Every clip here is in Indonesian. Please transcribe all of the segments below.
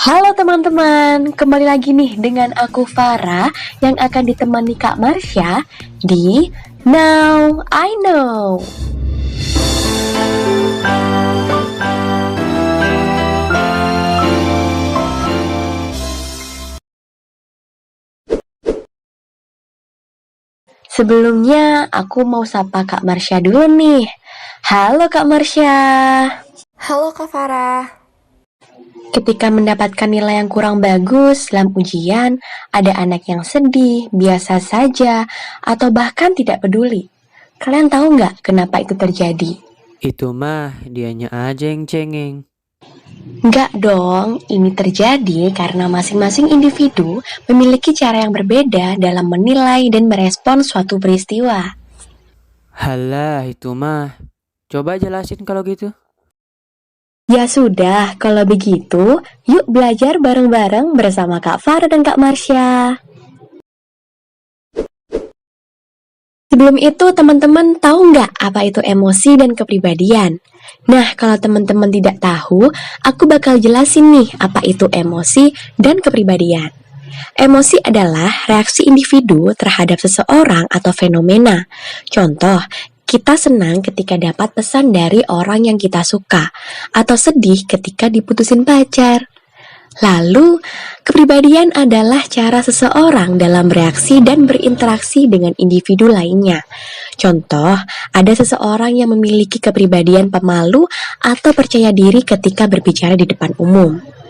Halo teman-teman, kembali lagi nih dengan aku Farah yang akan ditemani Kak Marsha di Now I Know. Sebelumnya aku mau sapa Kak Marsha dulu nih. Halo Kak Marsha. Halo Kak Farah. Ketika mendapatkan nilai yang kurang bagus dalam ujian, ada anak yang sedih, biasa saja, atau bahkan tidak peduli. Kalian tahu nggak kenapa itu terjadi? Itu mah dianya aja yang cengeng. Nggak dong, ini terjadi karena masing-masing individu memiliki cara yang berbeda dalam menilai dan merespon suatu peristiwa. Halah itu mah. Coba jelasin kalau gitu. Ya sudah, kalau begitu, yuk belajar bareng-bareng bersama Kak Farah dan Kak Marsha. Sebelum itu, teman-teman tahu nggak apa itu emosi dan kepribadian? Nah, kalau teman-teman tidak tahu, aku bakal jelasin nih apa itu emosi dan kepribadian. Emosi adalah reaksi individu terhadap seseorang atau fenomena. Contoh, kita senang ketika dapat pesan dari orang yang kita suka, atau sedih ketika diputusin pacar. Lalu, kepribadian adalah cara seseorang dalam bereaksi dan berinteraksi dengan individu lainnya. Contoh, ada seseorang yang memiliki kepribadian pemalu atau percaya diri ketika berbicara di depan umum.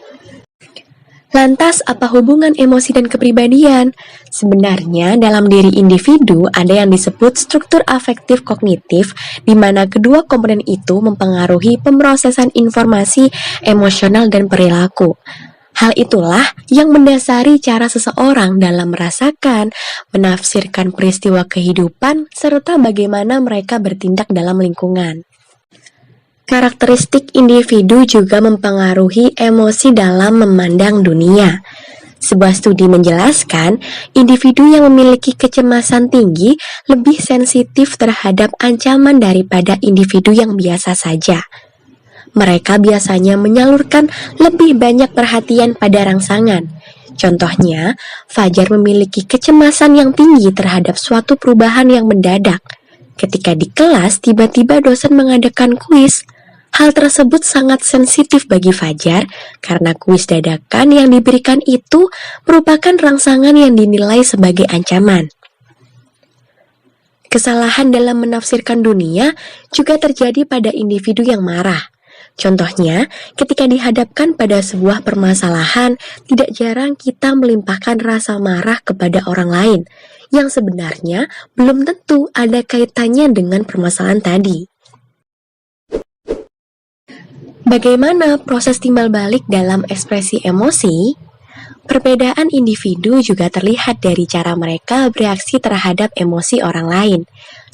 Lantas, apa hubungan emosi dan kepribadian? Sebenarnya, dalam diri individu ada yang disebut struktur afektif kognitif, di mana kedua komponen itu mempengaruhi pemrosesan informasi emosional dan perilaku. Hal itulah yang mendasari cara seseorang dalam merasakan, menafsirkan peristiwa kehidupan, serta bagaimana mereka bertindak dalam lingkungan. Karakteristik individu juga mempengaruhi emosi dalam memandang dunia. Sebuah studi menjelaskan, individu yang memiliki kecemasan tinggi lebih sensitif terhadap ancaman daripada individu yang biasa saja. Mereka biasanya menyalurkan lebih banyak perhatian pada rangsangan. Contohnya, Fajar memiliki kecemasan yang tinggi terhadap suatu perubahan yang mendadak. Ketika di kelas, tiba-tiba dosen mengadakan kuis. Hal tersebut sangat sensitif bagi Fajar karena kuis dadakan yang diberikan itu merupakan rangsangan yang dinilai sebagai ancaman. Kesalahan dalam menafsirkan dunia juga terjadi pada individu yang marah. Contohnya, ketika dihadapkan pada sebuah permasalahan, tidak jarang kita melimpahkan rasa marah kepada orang lain, yang sebenarnya belum tentu ada kaitannya dengan permasalahan tadi. Bagaimana proses timbal balik dalam ekspresi emosi? Perbedaan individu juga terlihat dari cara mereka bereaksi terhadap emosi orang lain.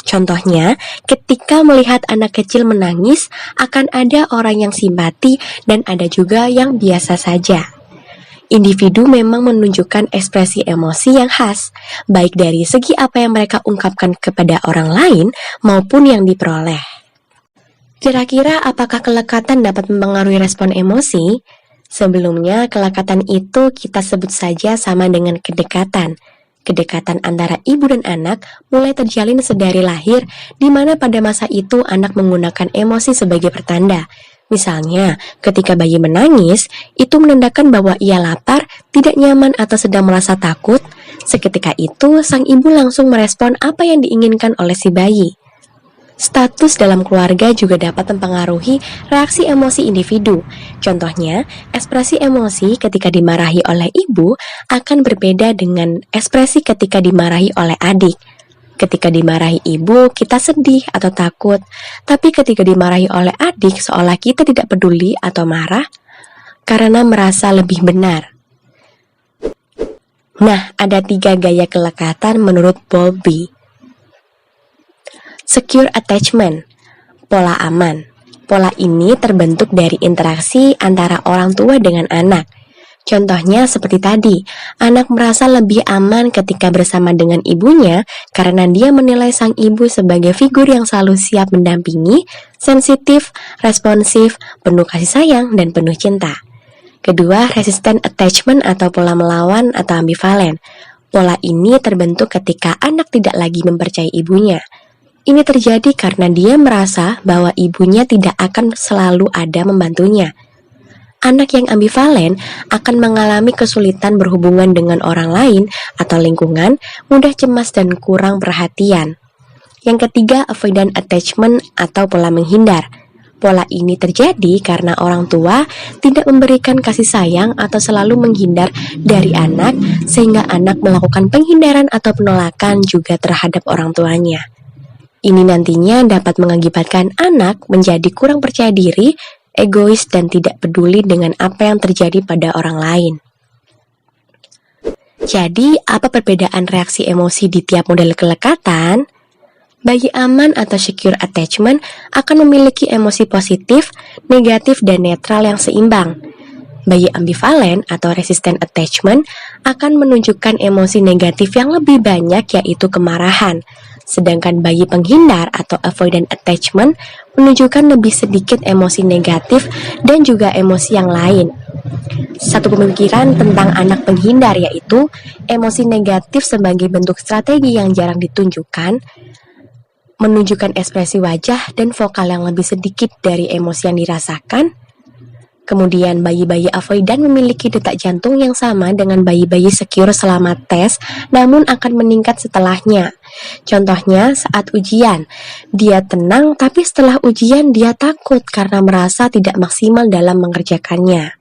Contohnya, ketika melihat anak kecil menangis, akan ada orang yang simpati dan ada juga yang biasa saja. Individu memang menunjukkan ekspresi emosi yang khas, baik dari segi apa yang mereka ungkapkan kepada orang lain maupun yang diperoleh. Kira-kira apakah kelekatan dapat mempengaruhi respon emosi? Sebelumnya, kelekatan itu kita sebut saja sama dengan kedekatan. Kedekatan antara ibu dan anak mulai terjalin sedari lahir, di mana pada masa itu anak menggunakan emosi sebagai pertanda. Misalnya, ketika bayi menangis, itu menandakan bahwa ia lapar, tidak nyaman atau sedang merasa takut. Seketika itu, sang ibu langsung merespon apa yang diinginkan oleh si bayi. Status dalam keluarga juga dapat mempengaruhi reaksi emosi individu. Contohnya, ekspresi emosi ketika dimarahi oleh ibu akan berbeda dengan ekspresi ketika dimarahi oleh adik. Ketika dimarahi ibu, kita sedih atau takut. Tapi ketika dimarahi oleh adik, seolah kita tidak peduli atau marah karena merasa lebih benar. Nah, ada 3 gaya kelekatan menurut Bowlby. Secure attachment, pola aman. Pola ini terbentuk dari interaksi antara orang tua dengan anak. Contohnya seperti tadi, anak merasa lebih aman ketika bersama dengan ibunya karena dia menilai sang ibu sebagai figur yang selalu siap mendampingi, sensitif, responsif, penuh kasih sayang, dan penuh cinta. Kedua, resistant attachment atau pola melawan atau ambivalen. Pola ini terbentuk ketika anak tidak lagi mempercayai ibunya. Ini terjadi karena dia merasa bahwa ibunya tidak akan selalu ada membantunya. Anak yang ambivalen akan mengalami kesulitan berhubungan dengan orang lain atau lingkungan, mudah cemas dan kurang perhatian. Yang ketiga, avoidant attachment atau pola menghindar. Pola ini terjadi karena orang tua tidak memberikan kasih sayang atau selalu menghindar dari anak, sehingga anak melakukan penghindaran atau penolakan juga terhadap orang tuanya. Ini nantinya dapat mengakibatkan anak menjadi kurang percaya diri, egois, dan tidak peduli dengan apa yang terjadi pada orang lain. Jadi, apa perbedaan reaksi emosi di tiap model kelekatan? Bayi aman atau secure attachment akan memiliki emosi positif, negatif, dan netral yang seimbang. Bayi ambivalen atau resistant attachment akan menunjukkan emosi negatif yang lebih banyak, yaitu kemarahan. Sedangkan bayi penghindar atau avoidant attachment menunjukkan lebih sedikit emosi negatif dan juga emosi yang lain. Satu pemikiran tentang anak penghindar yaitu emosi negatif sebagai bentuk strategi yang jarang ditunjukkan, menunjukkan ekspresi wajah dan vokal yang lebih sedikit dari emosi yang dirasakan. Kemudian bayi-bayi avoidant memiliki detak jantung yang sama dengan bayi-bayi secure selama tes, namun akan meningkat setelahnya. Contohnya saat ujian, dia tenang tapi setelah ujian dia takut karena merasa tidak maksimal dalam mengerjakannya.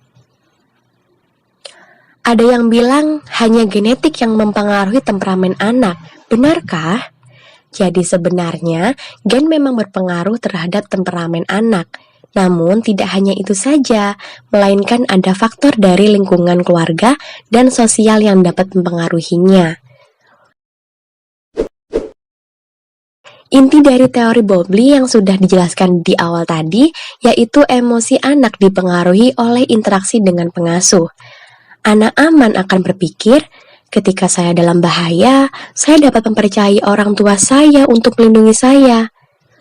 Ada yang bilang hanya genetik yang mempengaruhi temperamen anak, benarkah? Jadi sebenarnya gen memang berpengaruh terhadap temperamen anak. Namun tidak hanya itu saja, melainkan ada faktor dari lingkungan keluarga dan sosial yang dapat mempengaruhinya. Inti dari teori Bowlby yang sudah dijelaskan di awal tadi, yaitu emosi anak dipengaruhi oleh interaksi dengan pengasuh. Anak aman akan berpikir, ketika saya dalam bahaya, saya dapat mempercayai orang tua saya untuk melindungi saya.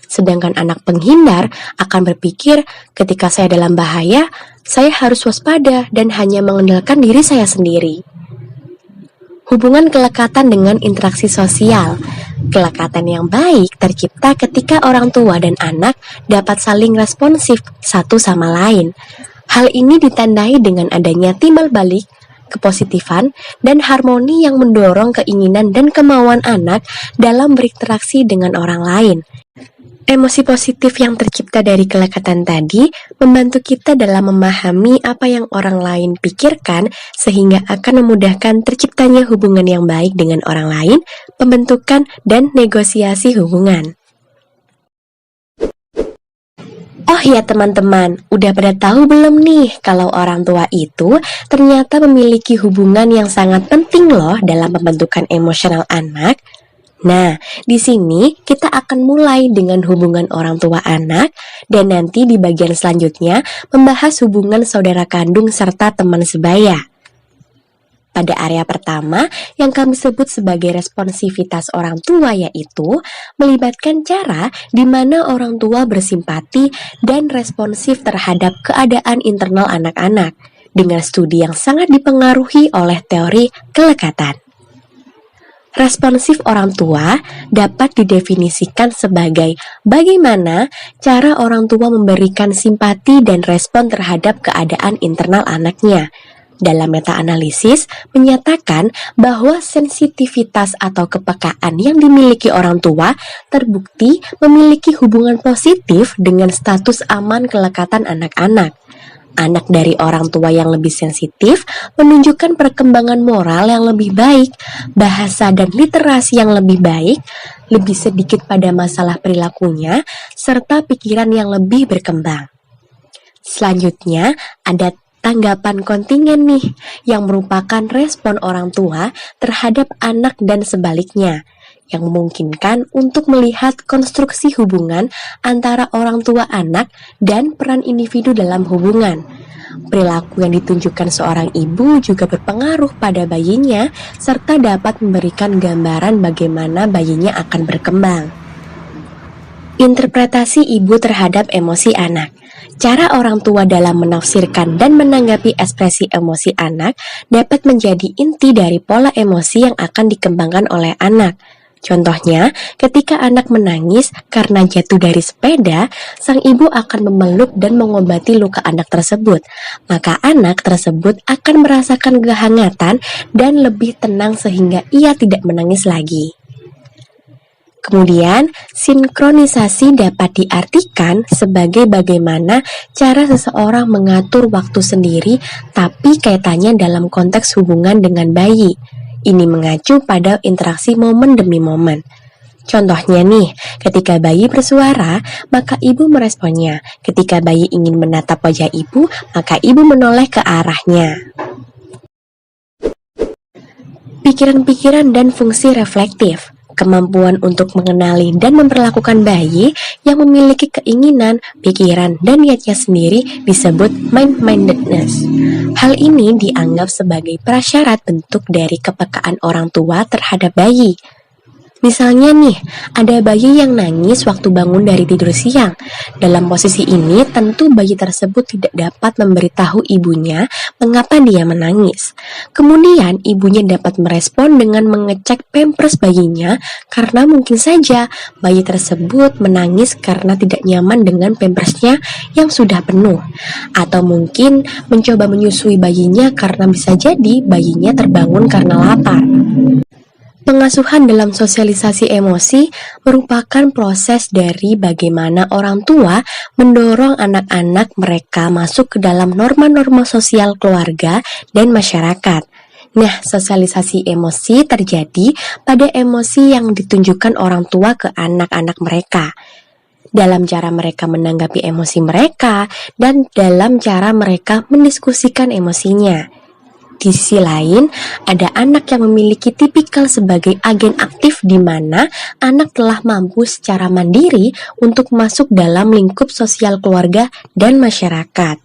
Sedangkan anak penghindar akan berpikir, ketika saya dalam bahaya, saya harus waspada dan hanya mengandalkan diri saya sendiri. Hubungan kelekatan dengan interaksi sosial. Kelekatan yang baik tercipta ketika orang tua dan anak dapat saling responsif satu sama lain. Hal ini ditandai dengan adanya timbal balik, kepositifan, dan harmoni yang mendorong keinginan dan kemauan anak dalam berinteraksi dengan orang lain. Emosi positif yang tercipta dari kelekatan tadi membantu kita dalam memahami apa yang orang lain pikirkan sehingga akan memudahkan terciptanya hubungan yang baik dengan orang lain, pembentukan dan negosiasi hubungan. Oh ya teman-teman, udah pada tahu belum nih kalau orang tua itu ternyata memiliki hubungan yang sangat penting loh dalam pembentukan emosional anak? Nah, di sini kita akan mulai dengan hubungan orang tua anak dan nanti di bagian selanjutnya membahas hubungan saudara kandung serta teman sebaya. Pada area pertama yang kami sebut sebagai responsivitas orang tua yaitu melibatkan cara di mana orang tua bersimpati dan responsif terhadap keadaan internal anak-anak dengan studi yang sangat dipengaruhi oleh teori kelekatan. Responsif orang tua dapat didefinisikan sebagai bagaimana cara orang tua memberikan simpati dan respon terhadap keadaan internal anaknya. Dalam meta-analisis menyatakan bahwa sensitivitas atau kepekaan yang dimiliki orang tua terbukti memiliki hubungan positif dengan status aman kelekatan anak-anak. Anak dari orang tua yang lebih sensitif menunjukkan perkembangan moral yang lebih baik, bahasa dan literasi yang lebih baik, lebih sedikit pada masalah perilakunya, serta pikiran yang lebih berkembang. Selanjutnya, ada tanggapan kontingen nih, yang merupakan respon orang tua terhadap anak dan sebaliknya, yang memungkinkan untuk melihat konstruksi hubungan antara orang tua anak dan peran individu dalam hubungan. Perilaku yang ditunjukkan seorang ibu juga berpengaruh pada bayinya, serta dapat memberikan gambaran bagaimana bayinya akan berkembang. Interpretasi ibu terhadap emosi anak. cara orang tua dalam menafsirkan dan menanggapi ekspresi emosi anak dapat menjadi inti dari pola emosi yang akan dikembangkan oleh anak. Contohnya, ketika anak menangis karena jatuh dari sepeda, sang ibu akan memeluk dan mengobati luka anak tersebut. Maka anak tersebut akan merasakan kehangatan dan lebih tenang sehingga ia tidak menangis lagi. Kemudian, sinkronisasi dapat diartikan sebagai bagaimana cara seseorang mengatur waktu sendiri tapi kaitannya dalam konteks hubungan dengan bayi. Ini mengacu pada interaksi momen demi momen. Contohnya nih, ketika bayi bersuara, maka ibu meresponnya. Ketika bayi ingin menatap wajah ibu, maka ibu menoleh ke arahnya. Pikiran-pikiran dan fungsi reflektif. Kemampuan untuk mengenali dan memperlakukan bayi yang memiliki keinginan, pikiran, dan niatnya sendiri disebut mind-mindedness. Hal ini dianggap sebagai prasyarat bentuk dari kepekaan orang tua terhadap bayi. Misalnya nih, ada bayi yang nangis waktu bangun dari tidur siang. Dalam posisi ini, tentu bayi tersebut tidak dapat memberitahu ibunya mengapa dia menangis. Kemudian, ibunya dapat merespon dengan mengecek pampers bayinya karena mungkin saja bayi tersebut menangis karena tidak nyaman dengan pampersnya yang sudah penuh. Atau mungkin mencoba menyusui bayinya karena bisa jadi bayinya terbangun karena lapar. Pengasuhan dalam sosialisasi emosi merupakan proses dari bagaimana orang tua mendorong anak-anak mereka masuk ke dalam norma-norma sosial keluarga dan masyarakat. Nah, sosialisasi emosi terjadi pada emosi yang ditunjukkan orang tua ke anak-anak mereka. Dalam cara mereka menanggapi emosi mereka dan dalam cara mereka mendiskusikan emosinya. Di sisi lain, ada anak yang memiliki tipikal sebagai agen aktif di mana anak telah mampu secara mandiri untuk masuk dalam lingkup sosial keluarga dan masyarakat.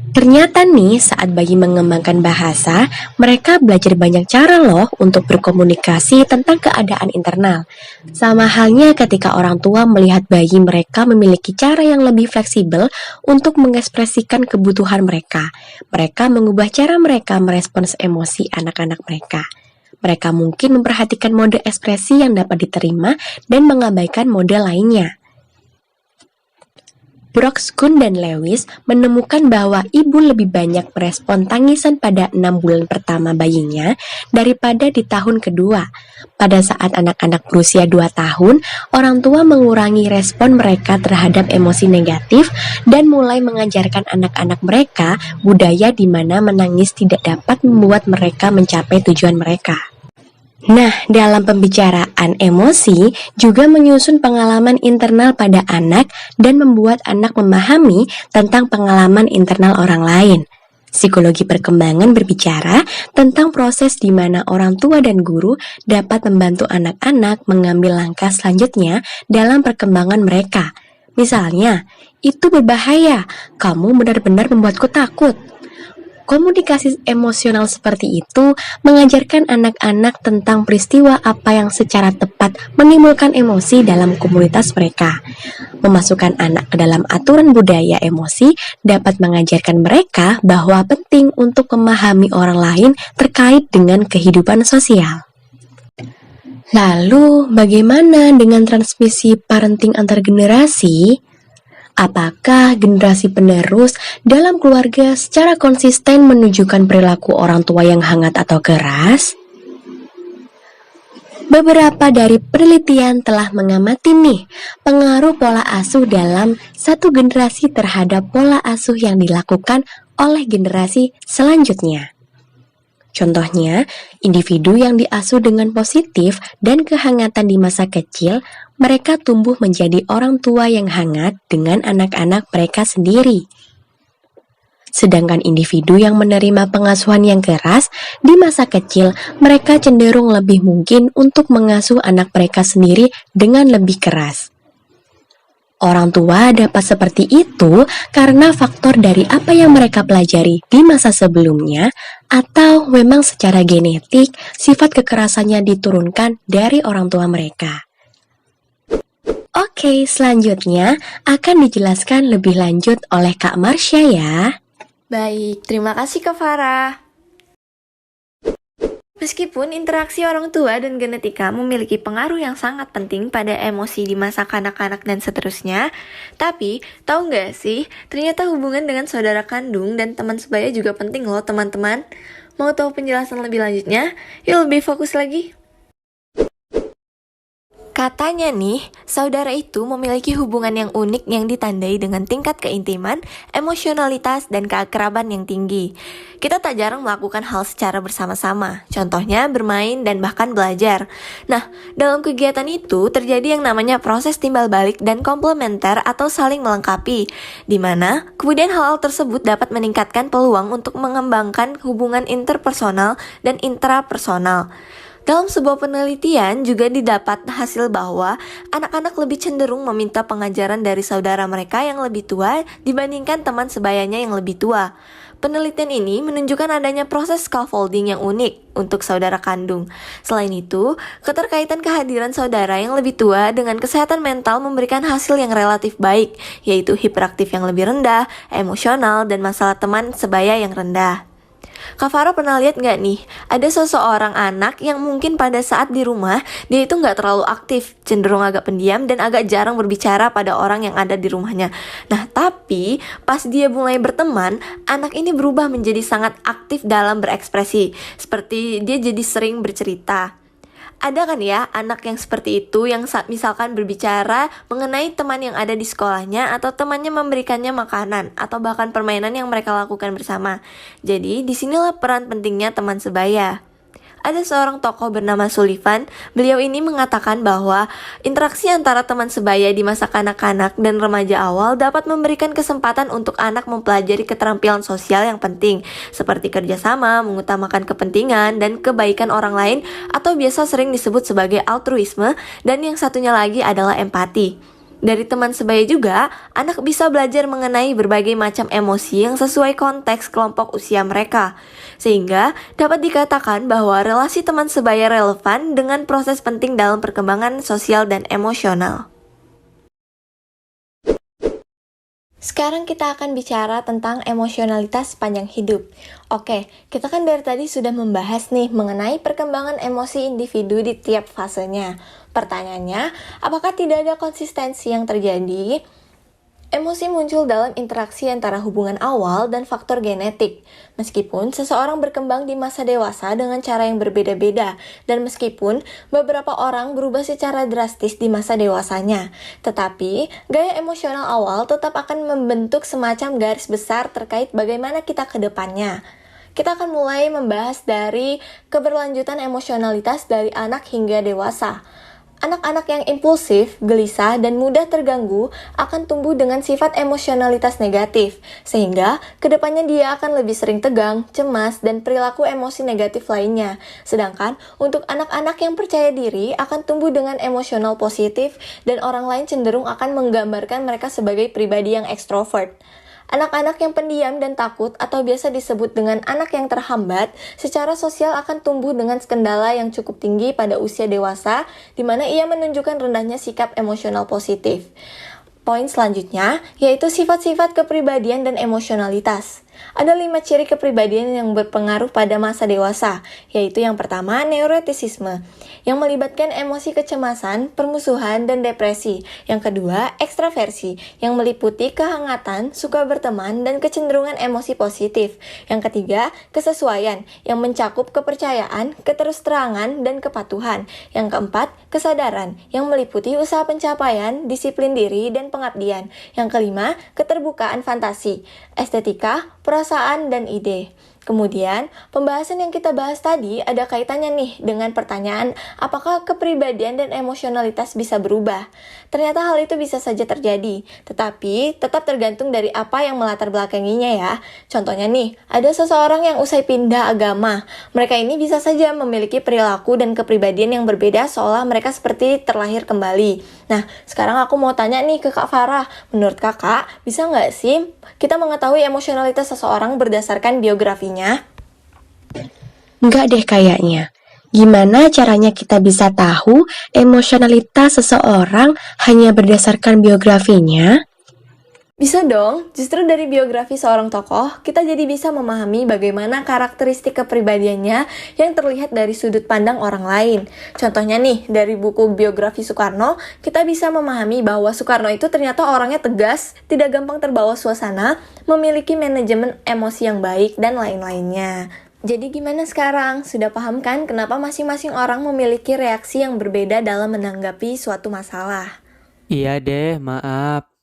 Ternyata nih, saat bayi mengembangkan bahasa, mereka belajar banyak cara loh untuk berkomunikasi tentang keadaan internal. Sama halnya ketika orang tua melihat bayi mereka memiliki cara yang lebih fleksibel untuk mengekspresikan kebutuhan mereka. Mereka mengubah cara mereka merespons emosi anak-anak mereka. Mereka mungkin memperhatikan mode ekspresi yang dapat diterima dan mengabaikan mode lainnya. Brooks, Kuhn, dan Lewis menemukan bahwa ibu lebih banyak merespon tangisan pada 6 bulan pertama bayinya daripada di tahun kedua. Pada saat anak-anak berusia 2 tahun, orang tua mengurangi respon mereka terhadap emosi negatif dan mulai mengajarkan anak-anak mereka budaya di mana menangis tidak dapat membuat mereka mencapai tujuan mereka. Nah, dalam pembicaraan emosi juga menyusun pengalaman internal pada anak dan membuat anak memahami tentang pengalaman internal orang lain. Psikologi perkembangan berbicara tentang proses di mana orang tua dan guru dapat membantu anak-anak mengambil langkah selanjutnya dalam perkembangan mereka. Misalnya, itu berbahaya, kamu benar-benar membuatku takut. Komunikasi emosional seperti itu mengajarkan anak-anak tentang peristiwa apa yang secara tepat menimbulkan emosi dalam komunitas mereka. Memasukkan anak ke dalam aturan budaya emosi dapat mengajarkan mereka bahwa penting untuk memahami orang lain terkait dengan kehidupan sosial. Lalu, bagaimana dengan transmisi parenting antar generasi? Apakah generasi penerus dalam keluarga secara konsisten menunjukkan perilaku orang tua yang hangat atau keras? Beberapa dari penelitian telah mengamati nih pengaruh pola asuh dalam satu generasi terhadap pola asuh yang dilakukan oleh generasi selanjutnya. Contohnya, individu yang diasuh dengan positif dan kehangatan di masa kecil, mereka tumbuh menjadi orang tua yang hangat dengan anak-anak mereka sendiri. Sedangkan individu yang menerima pengasuhan yang keras, di masa kecil, mereka cenderung lebih mungkin untuk mengasuh anak mereka sendiri dengan lebih keras. Orang tua dapat seperti itu karena faktor dari apa yang mereka pelajari di masa sebelumnya, atau memang secara genetik sifat kekerasannya diturunkan dari orang tua mereka. Oke. Oke, selanjutnya akan dijelaskan lebih lanjut oleh Kak Marsha ya. Baik, terima kasih Kak Farah. Meskipun interaksi orang tua dan genetika memiliki pengaruh yang sangat penting pada emosi di masa kanak-kanak dan seterusnya, tapi tahu nggak sih, ternyata hubungan dengan saudara kandung dan teman sebaya juga penting loh teman-teman. Mau tahu penjelasan lebih lanjutnya? Yuk lebih fokus lagi. Katanya nih, saudara itu memiliki hubungan yang unik yang ditandai dengan tingkat keintiman, emosionalitas, dan keakraban yang tinggi. Kita tak jarang melakukan hal secara bersama-sama, contohnya bermain dan bahkan belajar. Nah, dalam kegiatan itu terjadi yang namanya proses timbal balik dan komplementer atau saling melengkapi, di mana kemudian hal-hal tersebut dapat meningkatkan peluang untuk mengembangkan hubungan interpersonal dan intrapersonal. Dalam sebuah penelitian juga didapat hasil bahwa anak-anak lebih cenderung meminta pengajaran dari saudara mereka yang lebih tua dibandingkan teman sebayanya yang lebih tua. Penelitian ini menunjukkan adanya proses scaffolding yang unik untuk saudara kandung. Selain itu, keterkaitan kehadiran saudara yang lebih tua dengan kesehatan mental memberikan hasil yang relatif baik, yaitu hiperaktif yang lebih rendah, emosional, dan masalah teman sebaya yang rendah. Kak Farah pernah lihat nggak nih, ada seseorang anak yang mungkin pada saat di rumah, dia itu nggak terlalu aktif, cenderung agak pendiam dan agak jarang berbicara pada orang yang ada di rumahnya. Nah, tapi pas dia mulai berteman, anak ini berubah menjadi sangat aktif dalam berekspresi, seperti dia jadi sering bercerita. Ada kan ya anak yang seperti itu yang misalkan berbicara mengenai teman yang ada di sekolahnya atau temannya memberikannya makanan atau bahkan permainan yang mereka lakukan bersama. Jadi disinilah peran pentingnya teman sebaya. Ada seorang tokoh bernama Sullivan, beliau ini mengatakan bahwa interaksi antara teman sebaya di masa kanak-kanak dan remaja awal dapat memberikan kesempatan untuk anak mempelajari keterampilan sosial yang penting, seperti kerjasama, mengutamakan kepentingan dan kebaikan orang lain, atau biasa sering disebut sebagai altruisme, dan yang satunya lagi adalah empati. Dari teman sebaya juga, anak bisa belajar mengenai berbagai macam emosi yang sesuai konteks kelompok usia mereka. Sehingga dapat dikatakan bahwa relasi teman sebaya relevan dengan proses penting dalam perkembangan sosial dan emosional. Sekarang kita akan bicara tentang emosionalitas sepanjang hidup. Oke, kita kan dari tadi sudah membahas nih mengenai perkembangan emosi individu di tiap fasenya. Pertanyaannya, apakah tidak ada konsistensi yang terjadi? Emosi muncul dalam interaksi antara hubungan awal dan faktor genetik. Meskipun seseorang berkembang di masa dewasa dengan cara yang berbeda-beda, dan meskipun beberapa orang berubah secara drastis di masa dewasanya, tetapi gaya emosional awal tetap akan membentuk semacam garis besar terkait bagaimana kita ke depannya. Kita akan mulai membahas dari keberlanjutan emosionalitas dari anak hingga dewasa. Anak-anak yang impulsif, gelisah, dan mudah terganggu akan tumbuh dengan sifat emosionalitas negatif, sehingga kedepannya dia akan lebih sering tegang, cemas, dan perilaku emosi negatif lainnya. Sedangkan untuk anak-anak yang percaya diri akan tumbuh dengan emosional positif, dan orang lain cenderung akan menggambarkan mereka sebagai pribadi yang ekstrovert. Anak-anak yang pendiam dan takut atau biasa disebut dengan anak yang terhambat secara sosial akan tumbuh dengan kendala yang cukup tinggi pada usia dewasa, di mana ia menunjukkan rendahnya sikap emosional positif. Poin selanjutnya yaitu sifat-sifat kepribadian dan emosionalitas. Ada 5 ciri kepribadian yang berpengaruh pada masa dewasa, yaitu yang pertama neuroticisme, yang melibatkan emosi kecemasan, permusuhan, dan depresi. Yang kedua ekstraversi, yang meliputi kehangatan, suka berteman, dan kecenderungan emosi positif. Yang ketiga kesesuaian, yang mencakup kepercayaan, keterus-terangan, dan kepatuhan. Yang keempat kesadaran, yang meliputi usaha pencapaian, disiplin diri, dan pengabdian. Yang kelima keterbukaan fantasi, estetika, perasaan, dan ide. Kemudian, pembahasan yang kita bahas tadi ada kaitannya nih dengan pertanyaan apakah kepribadian dan emosionalitas bisa berubah. Ternyata hal itu bisa saja terjadi, tetapi tetap tergantung dari apa yang melatar belakanginya ya. Contohnya nih, ada seseorang yang usai pindah agama. Mereka ini bisa saja memiliki perilaku dan kepribadian yang berbeda seolah mereka seperti terlahir kembali. Nah, sekarang aku mau tanya nih ke Kak Farah, menurut kakak bisa nggak sih kita mengetahui emosionalitas seseorang berdasarkan biografinya? Enggak deh kayaknya. Gimana caranya kita bisa tahu emosionalitas seseorang hanya berdasarkan biografinya? Bisa dong, justru dari biografi seorang tokoh, kita jadi bisa memahami bagaimana karakteristik kepribadiannya yang terlihat dari sudut pandang orang lain. Contohnya nih, dari buku biografi Soekarno, kita bisa memahami bahwa Soekarno itu ternyata orangnya tegas, tidak gampang terbawa suasana, memiliki manajemen emosi yang baik, dan lain-lainnya. Jadi gimana sekarang? Sudah paham kan kenapa masing-masing orang memiliki reaksi yang berbeda dalam menanggapi suatu masalah? Iya deh, maaf.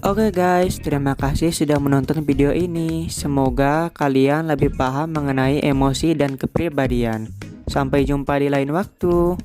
Oke guys, terima kasih sudah menonton video ini. Semoga kalian lebih paham mengenai emosi dan kepribadian. Sampai jumpa di lain waktu.